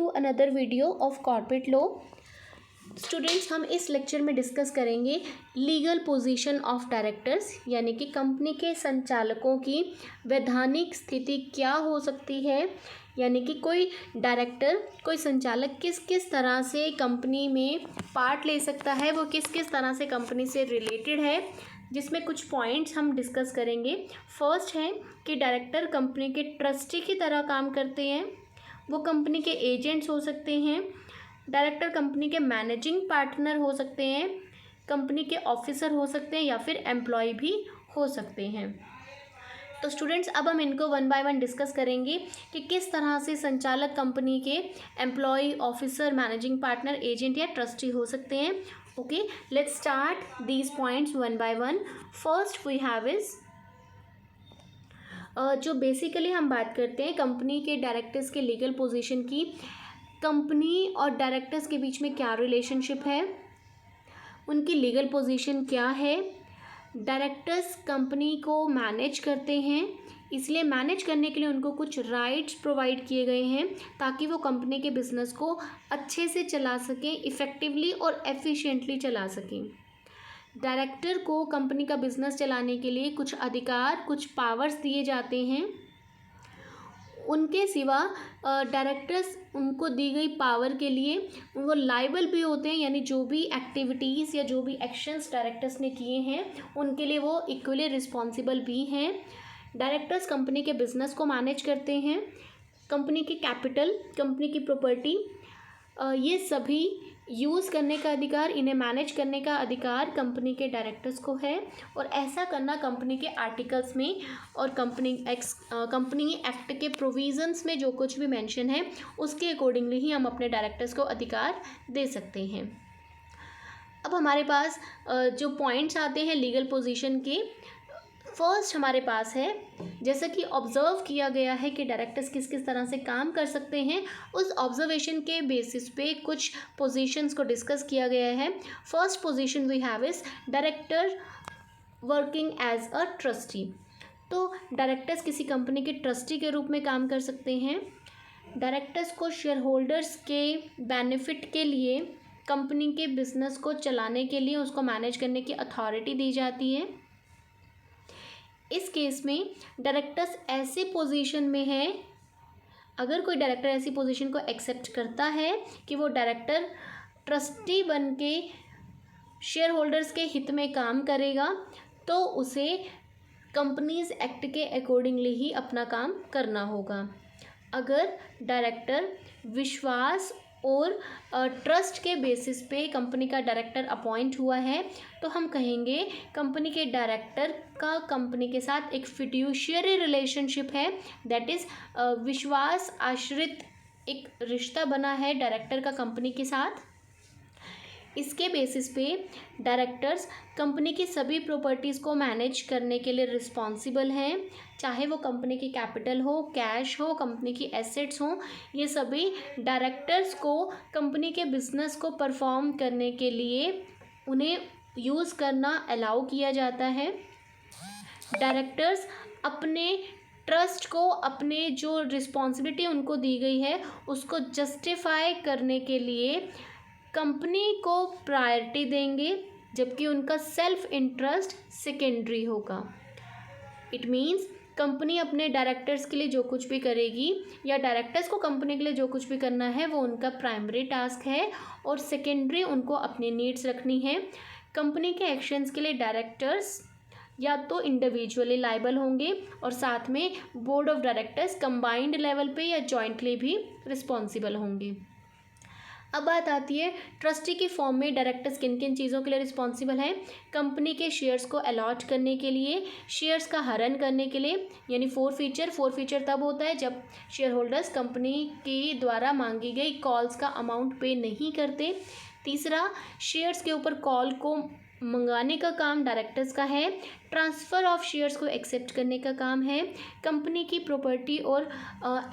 To another video of corporate law. Students, हम इस lecture में डिस्कस करेंगे लीगल पोजीशन ऑफ डायरेक्टर्स, यानी कि कंपनी के संचालकों की वैधानिक स्थिति क्या हो सकती है, यानी कि कोई डायरेक्टर, कोई संचालक किस किस तरह से कंपनी में पार्ट ले सकता है, वो किस किस तरह से कंपनी से रिलेटेड है, जिसमें कुछ पॉइंट्स हम डिस्कस करेंगे। फर्स्ट है कि डायरेक्टर कंपनी के ट्रस्टी की तरह काम करते हैं, वो कंपनी के एजेंट्स हो सकते हैं, डायरेक्टर कंपनी के मैनेजिंग पार्टनर हो सकते हैं, कंपनी के ऑफिसर हो सकते हैं या फिर एम्प्लॉय भी हो सकते हैं। तो स्टूडेंट्स, अब हम इनको वन बाय वन डिस्कस करेंगे कि किस तरह से संचालक कंपनी के employee, officer, managing partner, agent या ट्रस्टी हो सकते हैं। Okay, let's start these points one by one. First we have is जो बेसिकली हम बात करते हैं कंपनी के डायरेक्टर्स के लीगल पोजीशन की। कंपनी और डायरेक्टर्स के बीच में क्या रिलेशनशिप है, उनकी लीगल पोजीशन क्या है। डायरेक्टर्स कंपनी को मैनेज करते हैं, इसलिए मैनेज करने के लिए उनको कुछ राइट्स प्रोवाइड किए गए हैं ताकि वो कंपनी के बिजनेस को अच्छे से चला सकें, इफ़ेक्टिवली और एफिशिएंटली चला सकें। डायरेक्टर को कंपनी का बिजनेस चलाने के लिए कुछ अधिकार, कुछ पावर्स दिए जाते हैं। उनके सिवा डायरेक्टर्स उनको दी गई पावर के लिए वो लाइबल भी होते हैं, यानी जो भी एक्टिविटीज़ या जो भी एक्शंस डायरेक्टर्स ने किए हैं उनके लिए वो इक्वली रिस्पॉन्सिबल भी हैं। डायरेक्टर्स कंपनी के बिजनेस को मैनेज करते हैं, कंपनी की कैपिटल, कंपनी की प्रॉपर्टी, ये सभी यूज़ करने का अधिकार, इन्हें मैनेज करने का अधिकार कंपनी के डायरेक्टर्स को है। और ऐसा करना कंपनी के आर्टिकल्स में और कंपनी एक्ट के प्रोविजंस में जो कुछ भी मेंशन है उसके अकॉर्डिंगली ही हम अपने डायरेक्टर्स को अधिकार दे सकते हैं। अब हमारे पास जो पॉइंट्स आते हैं लीगल पोजीशन के, फर्स्ट हमारे पास है, जैसा कि ऑब्जर्व किया गया है कि डायरेक्टर्स किस किस तरह से काम कर सकते हैं, उस ऑब्जर्वेशन के बेसिस पे कुछ पोजीशंस को डिस्कस किया गया है। First position we have is director working as a trustee. तो डायरेक्टर्स किसी कंपनी के ट्रस्टी के रूप में काम कर सकते हैं। डायरेक्टर्स को शेयर होल्डर्स के बेनिफिट के लिए कंपनी के बिजनेस को चलाने के लिए, उसको मैनेज करने की अथॉरिटी दी जाती है। इस केस में डायरेक्टर्स ऐसे पोजीशन में है, अगर कोई डायरेक्टर ऐसी पोजीशन को एक्सेप्ट करता है कि वो डायरेक्टर ट्रस्टी बन के शेयर होल्डर्स के हित में काम करेगा, तो उसे कंपनीज एक्ट के अकॉर्डिंगली ही अपना काम करना होगा। अगर डायरेक्टर विश्वास और ट्रस्ट के बेसिस पे कंपनी का डायरेक्टर अपॉइंट हुआ है, तो हम कहेंगे कंपनी के डायरेक्टर का कंपनी के साथ एक फिड्यूशियरी रिलेशनशिप है, दैट इज़ विश्वास आश्रित एक रिश्ता बना है डायरेक्टर का कंपनी के साथ। इसके बेसिस पे डायरेक्टर्स कंपनी की सभी प्रॉपर्टीज़ को मैनेज करने के लिए रिस्पॉन्सिबल हैं, चाहे वो कंपनी की कैपिटल हो, कैश हो, कंपनी की एसेट्स हो, ये सभी डायरेक्टर्स को कंपनी के बिजनेस को परफॉर्म करने के लिए उन्हें यूज़ करना अलाउ किया जाता है। डायरेक्टर्स अपने ट्रस्ट को, अपने जो रिस्पॉन्सिबिलिटी उनको दी गई है उसको जस्टिफाई करने के लिए कंपनी को प्रायोरिटी देंगे, जबकि उनका सेल्फ इंटरेस्ट सेकेंडरी होगा। इट मीन्स कंपनी अपने डायरेक्टर्स के लिए जो कुछ भी करेगी या डायरेक्टर्स को कंपनी के लिए जो कुछ भी करना है वो उनका प्राइमरी टास्क है, और सेकेंडरी उनको अपनी नीड्स रखनी है। कंपनी के एक्शंस के लिए डायरेक्टर्स या तो इंडिविजुअली लायबल होंगे और साथ में board of directors combined level पे या जॉइंटली भी रिस्पॉन्सिबल होंगे। अब बात आती है ट्रस्टी की फॉर्म में डायरेक्टर्स किन किन चीज़ों के लिए रिस्पॉन्सिबल हैं। कंपनी के शेयर्स को अलॉट करने के लिए, शेयर्स का हरण करने के लिए, यानी फोरफीचर तब होता है जब शेयर होल्डर्स कंपनी के द्वारा मांगी गई कॉल्स का अमाउंट पे नहीं करते। तीसरा, शेयर्स के ऊपर कॉल को मंगाने का काम डायरेक्टर्स का है। ट्रांसफ़र ऑफ शेयर्स को एक्सेप्ट करने का काम है। कंपनी की प्रॉपर्टी और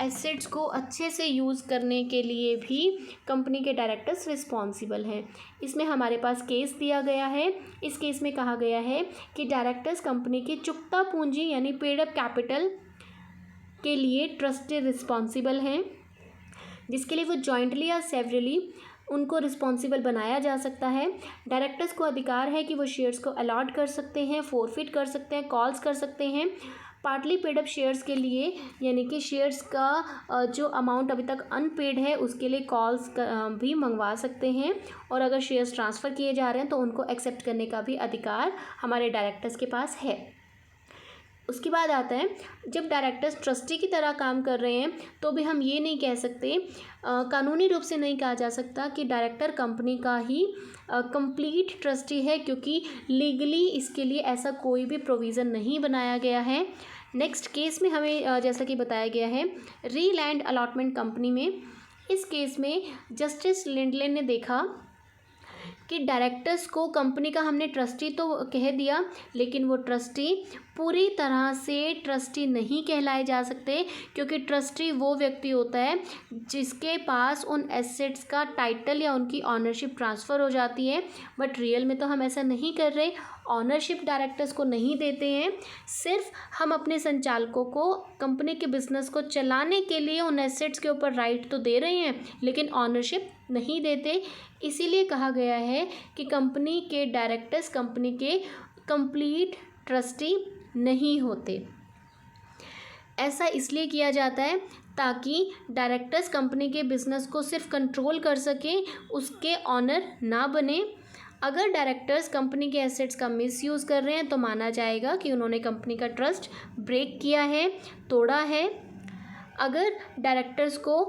एसेट्स को अच्छे से यूज़ करने के लिए भी कंपनी के डायरेक्टर्स रिस्पॉन्सिबल हैं। इसमें हमारे पास केस दिया गया है। इस केस में कहा गया है कि डायरेक्टर्स कंपनी की चुकता पूंजी यानी पेड अप कैपिटल के लिए ट्रस्टी रिस्पॉन्सिबल हैं। जिसके लिए वो जॉइंटली या सेवरली उनको रिस्पॉन्सिबल बनाया जा सकता है। डायरेक्टर्स को अधिकार है कि वो शेयर्स को अलॉट कर सकते हैं, फोरफिट कर सकते हैं, कॉल्स कर सकते हैं। पार्टली पेड अप शेयर्स के लिए यानी कि शेयर्स का जो अमाउंट अभी तक अनपेड है उसके लिए कॉल्स भी मंगवा सकते हैं, और अगर शेयर्स ट्रांसफ़र किए जा रहे हैं तो उनको एक्सेप्ट करने का भी अधिकार हमारे डायरेक्टर्स के पास है। उसके बाद आता है, जब डायरेक्टर्स ट्रस्टी की तरह काम कर रहे हैं तो भी हम ये नहीं कह सकते, कानूनी रूप से नहीं कहा जा सकता कि डायरेक्टर कंपनी का ही कंप्लीट ट्रस्टी है, क्योंकि लीगली इसके लिए ऐसा कोई भी प्रोविज़न नहीं बनाया गया है। नेक्स्ट केस में हमें जैसा कि बताया गया है री लैंड अलॉटमेंट कंपनी में, इस केस में जस्टिस लिंडले ने देखा कि डायरेक्टर्स को कंपनी का हमने ट्रस्टी तो कह दिया, लेकिन वो ट्रस्टी पूरी तरह से ट्रस्टी नहीं कहलाए जा सकते, क्योंकि ट्रस्टी वो व्यक्ति होता है जिसके पास उन एसेट्स का टाइटल या उनकी ऑनरशिप ट्रांसफ़र हो जाती है। बट रियल में तो हम ऐसा नहीं कर रहे, ऑनरशिप डायरेक्टर्स को नहीं देते हैं, सिर्फ हम अपने संचालकों को कंपनी के बिजनेस को चलाने के लिए उन एसेट्स के ऊपर राइट तो दे रहे हैं, लेकिन ऑनरशिप नहीं देते। इसीलिए कहा गया है कि कंपनी के डायरेक्टर्स कंपनी के कंप्लीट ट्रस्टी नहीं होते। ऐसा इसलिए किया जाता है ताकि डायरेक्टर्स कंपनी के बिजनेस को सिर्फ कंट्रोल कर सकें, उसके ऑनर ना बने। अगर डायरेक्टर्स कंपनी के एसेट्स का मिसयूज़ कर रहे हैं तो माना जाएगा कि उन्होंने कंपनी का ट्रस्ट ब्रेक किया है, तोड़ा है। अगर डायरेक्टर्स को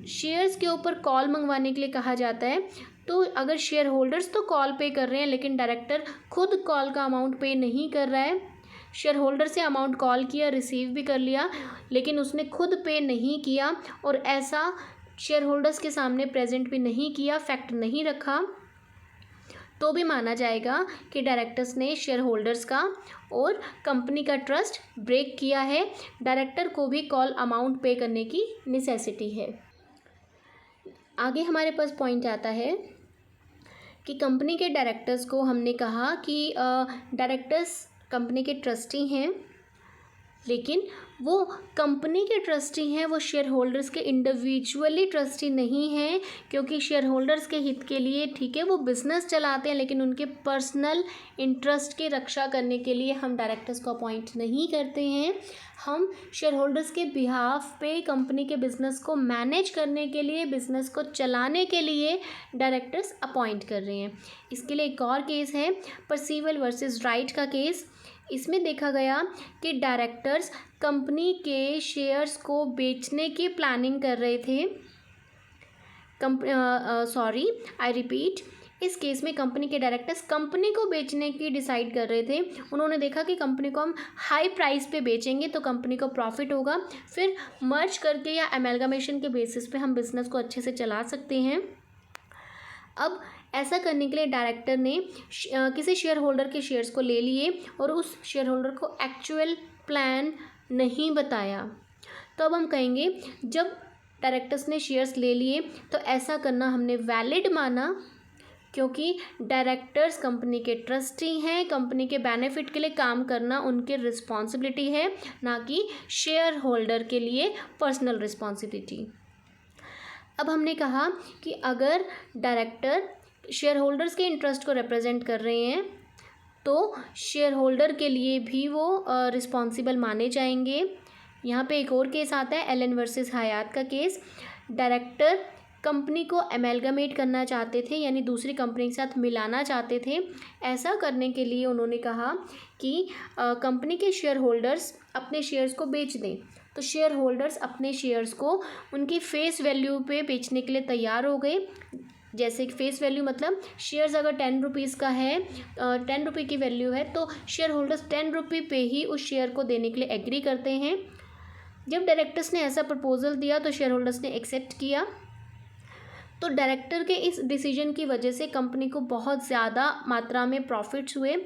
शेयर्स के ऊपर कॉल मंगवाने के लिए कहा जाता है, तो अगर शेयर होल्डर्स तो कॉल पे कर रहे हैं लेकिन डायरेक्टर खुद कॉल का अमाउंट पे नहीं कर रहा है, शेयर होल्डर से अमाउंट कॉल किया, रिसीव भी कर लिया, लेकिन उसने खुद पे नहीं किया और ऐसा शेयर होल्डर्स के सामने प्रेजेंट भी नहीं किया, फैक्ट नहीं रखा, तो भी माना जाएगा कि डायरेक्टर्स ने शेयर होल्डर्स का और कंपनी का ट्रस्ट ब्रेक किया है। डायरेक्टर को भी कॉल अमाउंट पे करने की नेसेसिटी है। आगे हमारे पास पॉइंट आता है कि कंपनी के डायरेक्टर्स को हमने कहा कि डायरेक्टर्स कंपनी के ट्रस्टी हैं, लेकिन वो कंपनी के ट्रस्टी हैं, वो शेयर होल्डर्स के इंडिविजुअली ट्रस्टी नहीं हैं, क्योंकि शेयर होल्डर्स के हित के लिए ठीक है वो बिज़नेस चलाते हैं, लेकिन उनके पर्सनल इंटरेस्ट की रक्षा करने के लिए हम डायरेक्टर्स को अपॉइंट नहीं करते हैं। हम शेयर होल्डर्स के बिहाफ पे कंपनी के बिज़नेस को मैनेज करने के लिए, बिज़नेस को चलाने के लिए डायरेक्टर्स अपॉइंट कर रहे हैं। इसके लिए एक और केस है परसीवल वर्सेस राइट का केस। इसमें देखा गया कि डायरेक्टर्स कंपनी के शेयर्स को बेचने की प्लानिंग कर रहे थे। आई रिपीट, इस केस में कंपनी के डायरेक्टर्स कंपनी को बेचने की डिसाइड कर रहे थे। उन्होंने देखा कि कंपनी को हम हाई प्राइस पे बेचेंगे तो कंपनी को प्रॉफिट होगा, फिर मर्ज करके या एमलगमेशन के बेसिस पे हम बिज़नेस को अच्छे से चला सकते हैं। अब ऐसा करने के लिए डायरेक्टर ने किसी शेयर होल्डर के शेयर्स को ले लिए और उस शेयर होल्डर को एक्चुअल प्लान नहीं बताया। तो अब हम कहेंगे जब डायरेक्टर्स ने शेयर्स ले लिए तो ऐसा करना हमने वैलिड माना, क्योंकि डायरेक्टर्स कंपनी के ट्रस्टी हैं, कंपनी के बेनिफिट के लिए काम करना उनकी रिस्पॉन्सिबिलिटी है, ना कि शेयर होल्डर के लिए पर्सनल रिस्पॉन्सिबिलिटी। अब हमने कहा कि अगर डायरेक्टर शेयर होल्डर्स के इंटरेस्ट को रिप्रेजेंट कर रहे हैं तो शेयर होल्डर के लिए भी वो रिस्पॉन्सिबल माने जाएंगे। यहाँ पे एक और केस आता है एलन वर्सेस हयात का केस। डायरेक्टर कंपनी को एमेलगमेट करना चाहते थे, यानी दूसरी कंपनी के साथ मिलाना चाहते थे। ऐसा करने के लिए उन्होंने कहा कि कंपनी के शेयर होल्डर्स अपने शेयर्स को बेच दें, तो शेयर होल्डर्स अपने शेयर्स को उनकी फेस वैल्यू पे बेचने के लिए तैयार हो गए। जैसे कि फेस वैल्यू मतलब शेयर्स अगर 10 रुपीज़ का है, 10 रुपये की वैल्यू है, तो शेयर होल्डर्स 10 रुपये पे ही उस शेयर को देने के लिए एग्री करते हैं। जब डायरेक्टर्स ने ऐसा प्रपोजल दिया तो शेयर होल्डर्स ने एक्सेप्ट किया। तो डायरेक्टर के इस डिसीजन की वजह से कंपनी को बहुत ज़्यादा मात्रा में प्रॉफिट्स हुए।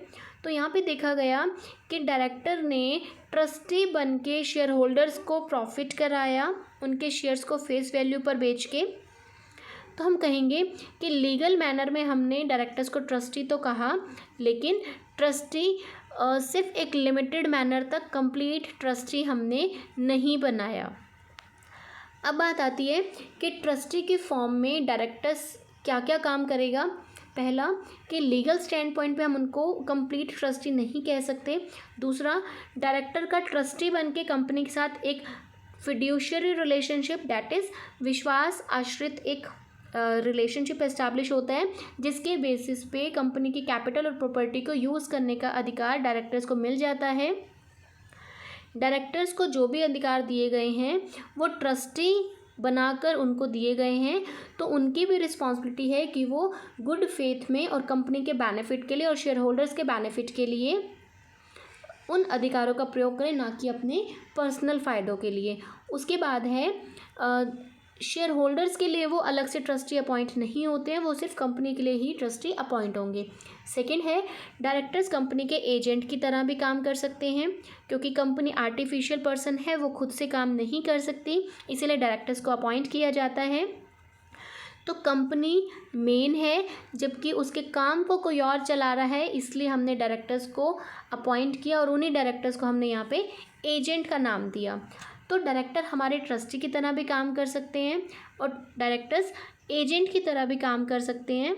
तो यहाँ पे देखा गया कि डायरेक्टर ने ट्रस्टी बन के शेयर होल्डर्स को प्रॉफिट कराया, उनके शेयर्स को फेस वैल्यू पर बेच के। तो हम कहेंगे कि लीगल मैनर में हमने डायरेक्टर्स को ट्रस्टी तो कहा, लेकिन ट्रस्टी सिर्फ एक लिमिटेड मैनर तक कंप्लीट ट्रस्टी हमने नहीं बनाया। अब बात आती है कि ट्रस्टी के फॉर्म में डायरेक्टर्स क्या क्या काम करेगा। पहला कि लीगल स्टैंड पॉइंट पे हम उनको कंप्लीट ट्रस्टी नहीं कह सकते। दूसरा, डायरेक्टर का ट्रस्टी बन के कंपनी के साथ एक फिड्यूशियरी रिलेशनशिप, दैट इज़ विश्वास आश्रित एक रिलेशनशिप एस्टैब्लिश होता है, जिसके बेसिस पे कंपनी की कैपिटल और प्रॉपर्टी को यूज़ करने का अधिकार डायरेक्टर्स को मिल जाता है। डायरेक्टर्स को जो भी अधिकार दिए गए हैं वो ट्रस्टी बनाकर उनको दिए गए हैं, तो उनकी भी रिस्पॉन्सिबिलिटी है कि वो गुड फेथ में और कंपनी के बेनिफिट के लिए और शेयर होल्डर्स के बेनिफिट के लिए उन अधिकारों का प्रयोग करें, ना कि अपने पर्सनल फ़ायदों के लिए। उसके बाद है शेयर होल्डर्स के लिए वो अलग से ट्रस्टी अपॉइंट नहीं होते हैं, वो सिर्फ कंपनी के लिए ही ट्रस्टी अपॉइंट होंगे। सेकंड है, डायरेक्टर्स कंपनी के एजेंट की तरह भी काम कर सकते हैं, क्योंकि कंपनी आर्टिफिशियल पर्सन है, वो खुद से काम नहीं कर सकती, इसीलिए डायरेक्टर्स को अपॉइंट किया जाता है। तो कंपनी मेन है, जबकि उसके काम को कोई और चला रहा है, इसलिए हमने डायरेक्टर्स को अपॉइंट किया और उन्हीं डायरेक्टर्स को हमने यहाँ पे एजेंट का नाम दिया। तो डायरेक्टर हमारे ट्रस्टी की तरह भी काम कर सकते हैं और डायरेक्टर्स एजेंट की तरह भी काम कर सकते हैं।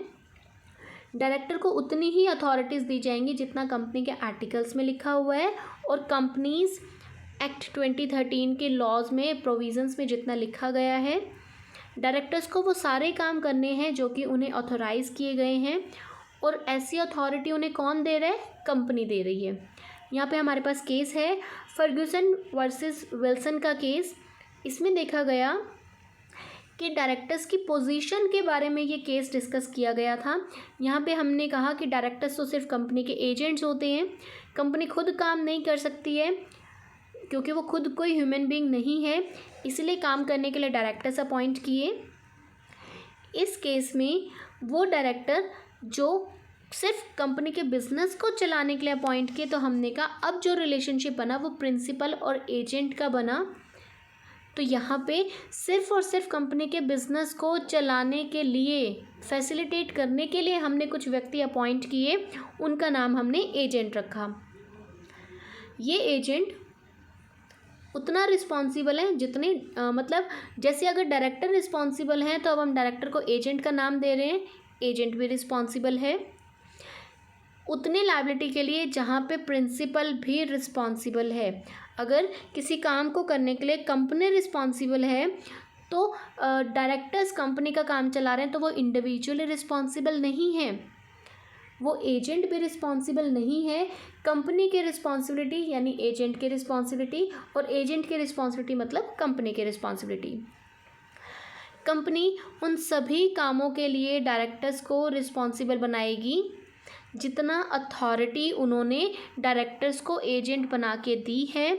डायरेक्टर को उतनी ही अथॉरिटीज़ दी जाएंगी जितना कंपनी के आर्टिकल्स में लिखा हुआ है और कंपनीज एक्ट 2013 के लॉज में प्रोविजंस में जितना लिखा गया है। डायरेक्टर्स को वो सारे काम करने हैं जो कि उन्हें ऑथोराइज़ किए गए हैं, और ऐसी अथॉरिटी उन्हें कौन दे रहा है? कंपनी दे रही है। यहाँ पे हमारे पास केस है फर्ग्यूसन वर्सेस विल्सन का केस। इसमें देखा गया कि डायरेक्टर्स की पोजीशन के बारे में ये केस डिस्कस किया गया था। यहाँ पे हमने कहा कि डायरेक्टर्स तो सिर्फ कंपनी के एजेंट्स होते हैं, कंपनी खुद काम नहीं कर सकती है क्योंकि वो खुद कोई ह्यूमन बीइंग नहीं है, इसलिए काम करने के लिए डायरेक्टर्स अपॉइंट किए। इस केस में वो डायरेक्टर जो सिर्फ कंपनी के बिजनेस को चलाने के लिए अपॉइंट किए, तो हमने कहा अब जो रिलेशनशिप बना वो प्रिंसिपल और एजेंट का बना। तो यहाँ पे सिर्फ और सिर्फ कंपनी के बिजनेस को चलाने के लिए, फैसिलिटेट करने के लिए हमने कुछ व्यक्ति अपॉइंट किए, उनका नाम हमने एजेंट रखा। ये एजेंट उतना रिस्पॉन्सिबल है जितने मतलब जैसे अगर डायरेक्टर रिस्पॉन्सिबल हैं तो अब हम डायरेक्टर को एजेंट का नाम दे रहे हैं, एजेंट भी रिस्पॉन्सिबल है उतने लायबिलिटी के लिए जहाँ पे प्रिंसिपल भी रिस्पॉन्सिबल है। अगर किसी काम को करने के लिए कंपनी रिस्पॉन्सिबल है तो डायरेक्टर्स कंपनी का काम चला रहे हैं तो वो इंडिविजुअली रिस्पॉन्सिबल नहीं है, वो एजेंट भी रिस्पॉन्सिबल नहीं है। कंपनी की रिस्पॉन्सिबिलिटी यानी एजेंट की रिस्पॉन्सिबिलिटी, और एजेंट की रिस्पॉन्सिबिलिटी मतलब कंपनी की रिस्पॉन्सिबिलिटी। कंपनी उन सभी कामों के लिए डायरेक्टर्स को रिस्पॉन्सिबल बनाएगी जितना अथॉरिटी उन्होंने डायरेक्टर्स को एजेंट बना के दी है।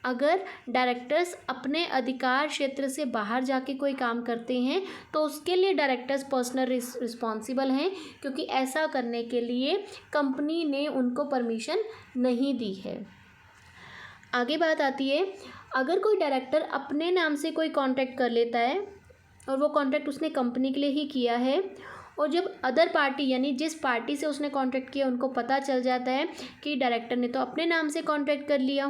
अगर डायरेक्टर्स अपने अधिकार क्षेत्र से बाहर जाके कोई काम करते हैं तो उसके लिए डायरेक्टर्स पर्सनल रिस्पॉन्सिबल हैं, क्योंकि ऐसा करने के लिए कंपनी ने उनको परमिशन नहीं दी है। आगे बात आती है, अगर कोई डायरेक्टर अपने नाम से कोई कॉन्ट्रैक्ट कर लेता है और वो कॉन्ट्रैक्ट उसने कंपनी के लिए ही किया है, और जब अदर पार्टी यानी जिस पार्टी से उसने कॉन्ट्रैक्ट किया उनको पता चल जाता है कि डायरेक्टर ने तो अपने नाम से कॉन्ट्रैक्ट कर लिया,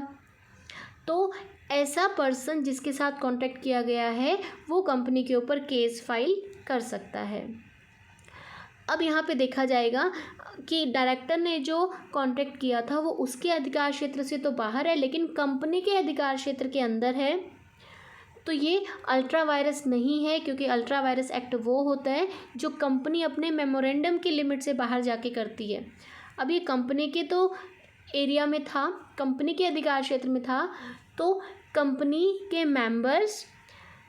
तो ऐसा पर्सन जिसके साथ कॉन्ट्रैक्ट किया गया है वो कंपनी के ऊपर केस फाइल कर सकता है। अब यहाँ पे देखा जाएगा कि डायरेक्टर ने जो कॉन्ट्रैक्ट किया था वो उसके अधिकार क्षेत्र से तो बाहर है लेकिन कंपनी के अधिकार क्षेत्र के अंदर है, तो ये अल्ट्रा वायरस नहीं है, क्योंकि अल्ट्रा वायरस एक्ट वो होता है जो कंपनी अपने मेमोरेंडम की लिमिट से बाहर जाके करती है। अब ये कंपनी के तो एरिया में था, कंपनी के अधिकार क्षेत्र में था, तो कंपनी के मेंबर्स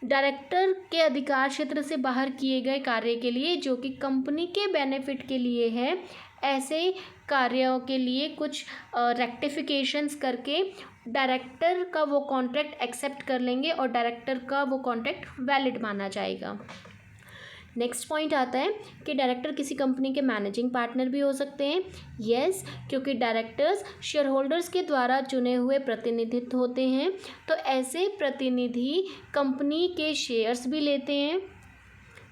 डायरेक्टर के अधिकार क्षेत्र से बाहर किए गए कार्य के लिए जो कि कंपनी के बेनिफिट के लिए है, ऐसे कार्यों के लिए कुछ रेक्टिफिकेशंस करके डायरेक्टर का वो कॉन्ट्रैक्ट एक्सेप्ट कर लेंगे और डायरेक्टर का वो कॉन्ट्रैक्ट वैलिड माना जाएगा। नेक्स्ट पॉइंट आता है कि डायरेक्टर किसी कंपनी के मैनेजिंग पार्टनर भी हो सकते हैं। यस, क्योंकि डायरेक्टर्स शेयर होल्डर्स के द्वारा चुने हुए प्रतिनिधित्व होते हैं, तो ऐसे प्रतिनिधि कंपनी के शेयर्स भी लेते हैं।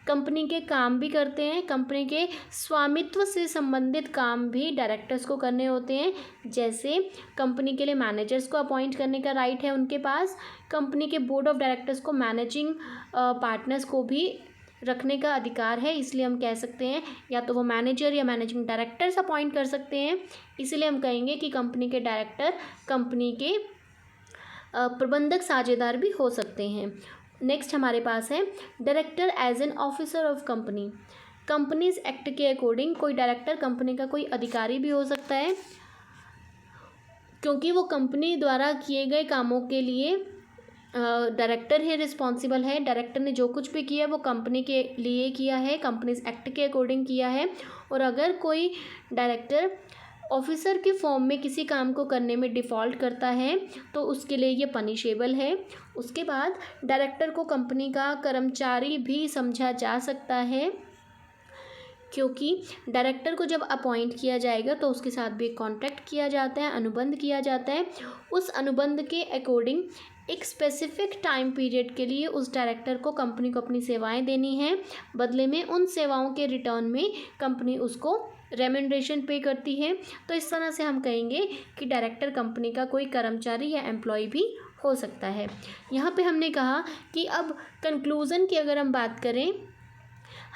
कंपनी के काम भी करते हैं, कंपनी के स्वामित्व से संबंधित काम भी डायरेक्टर्स को करने होते हैं। जैसे कंपनी के लिए मैनेजर्स को अपॉइंट करने का राइट है उनके पास, कंपनी के बोर्ड ऑफ डायरेक्टर्स को मैनेजिंग पार्टनर्स को भी रखने का अधिकार है। इसलिए हम कह सकते हैं या तो वो मैनेजर या मैनेजिंग डायरेक्टर्स अपॉइंट कर सकते हैं। इसलिए हम कहेंगे कि कंपनी के डायरेक्टर कंपनी के प्रबंधक साझेदार भी हो सकते हैं। नेक्स्ट हमारे पास है director as an officer of company. Companies act के अकॉर्डिंग कोई डायरेक्टर कंपनी का कोई अधिकारी भी हो सकता है, क्योंकि वो कंपनी द्वारा किए गए कामों के लिए डायरेक्टर ही रिस्पॉन्सिबल है। डायरेक्टर ने जो कुछ भी किया वो कंपनी के लिए किया है, कंपनीज एक्ट के अकॉर्डिंग किया है। और अगर कोई डायरेक्टर ऑफिसर के फॉर्म में किसी काम को करने में डिफ़ॉल्ट करता है तो उसके लिए ये पनिशेबल है। उसके बाद डायरेक्टर को कंपनी का कर्मचारी भी समझा जा सकता है, क्योंकि डायरेक्टर को जब अपॉइंट किया जाएगा तो उसके साथ भी कॉन्ट्रैक्ट किया जाता है, अनुबंध किया जाता है। उस अनुबंध के अकॉर्डिंग एक स्पेसिफिक टाइम पीरियड के लिए उस डायरेक्टर को कंपनी को अपनी सेवाएं देनी है। बदले में उन सेवाओं के रिटर्न में कंपनी उसको रेम्यूनरेशन पे करती है। तो इस तरह से हम कहेंगे कि डायरेक्टर कंपनी का कोई कर्मचारी या एम्प्लॉय भी हो सकता है। यहाँ पे हमने कहा कि अब कंक्लूज़न की अगर हम बात करें,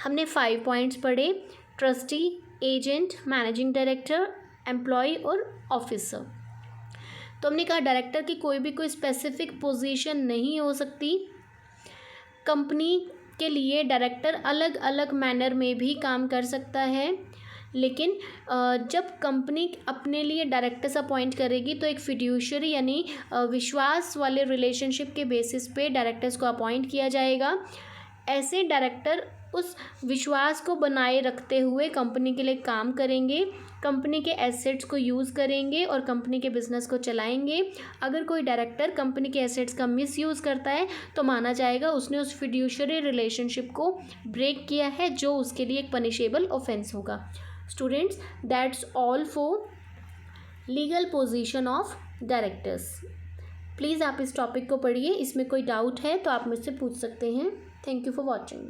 हमने 5 पॉइंट्स पढ़े, trustee, agent, managing director, employee और ऑफिसर। तो हमने कहा डायरेक्टर की कोई स्पेसिफिक पोजीशन नहीं हो सकती। कंपनी के लिए डायरेक्टर अलग अलग मैनर में भी काम कर सकता है, लेकिन जब कंपनी अपने लिए डायरेक्टर्स अपॉइंट करेगी तो एक फिड्यूशियरी यानी विश्वास वाले रिलेशनशिप के बेसिस पे डायरेक्टर्स को अपॉइंट किया जाएगा। ऐसे डायरेक्टर उस विश्वास को बनाए रखते हुए कंपनी के लिए काम करेंगे, कंपनी के एसेट्स को यूज़ करेंगे और कंपनी के बिज़नेस को चलाएंगे। अगर कोई डायरेक्टर कंपनी के एसेट्स का मिसयूज़ करता है तो माना जाएगा उसने उस फिड्यूशियरी रिलेशनशिप को ब्रेक किया है, जो उसके लिए एक पनिशेबल ऑफेंस होगा। Students, that's all for legal position of directors. Please आप इस टॉपिक को पढ़िए, इसमें कोई डाउट है तो आप मुझसे पूछ सकते हैं। Thank you for watching.